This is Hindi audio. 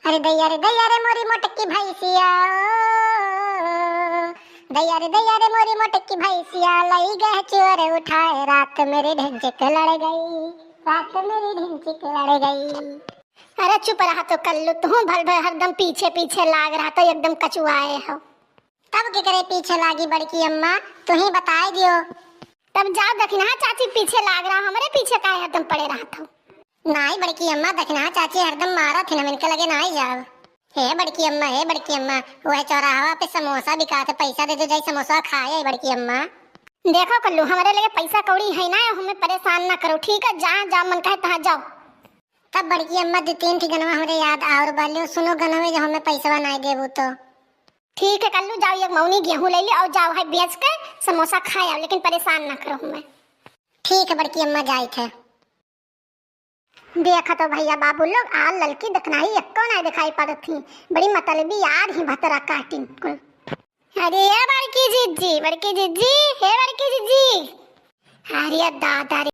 अरे दैया रे मोरी मोटकी भैंसिया दैया रे मोरी मोटकी भैंसिया लई गए चोर उठाए रात मेरी ढिंचिक लड़ गई रात मेरी ढिंचिक लड़ गई। अरे चुप रहा तो कल्लू तू भल भल हरदम पीछे पीछे लाग रहा तो एकदम कचुआए हो। तब के करे पीछे लागी बड़की अम्मा तू ही बताए दियो। तब जाओ दखना चाची पीछे लाग रहा हमारे पीछे काहे हरदम पड़े रहा था। नाई बड़की अम्मा दखना चाची हरदम मारा थी ना इनके लगे नाई जाओ। हे बड़की अम्मा वह चौराहा पे समोसा बिका थे पैसा दे दो जाई समोसा खाए बड़की अम्मा। देखो कल्लू हमारे लगे पैसा कौड़ी है ना हमें परेशान ना करो ठीक है जहाँ जाओ मन कहे तहाँ जाओ। तब बड़की अम्मा दो तीन थी गनवा हमारे याद और बालियो सुनो गनवे जो हमें पैसा नहीं देबू तो ठीक है कल्लू जाओ एक मौनी गेहूं ले ली और जाओ है बेच के समोसा खाए आओ लेकिन परेशान ना करो हमें। ठीक है बड़की अम्मा जाई थे। देखा तो भैया बाबू लोग आ ललकी दखनाई एक्को नहीं दिखाई पड़त थी बड़ी मतलबी यार ही भतरा काटी। अरे ये बड़की जिज्जी हे बड़की जिज्जी अरे दादा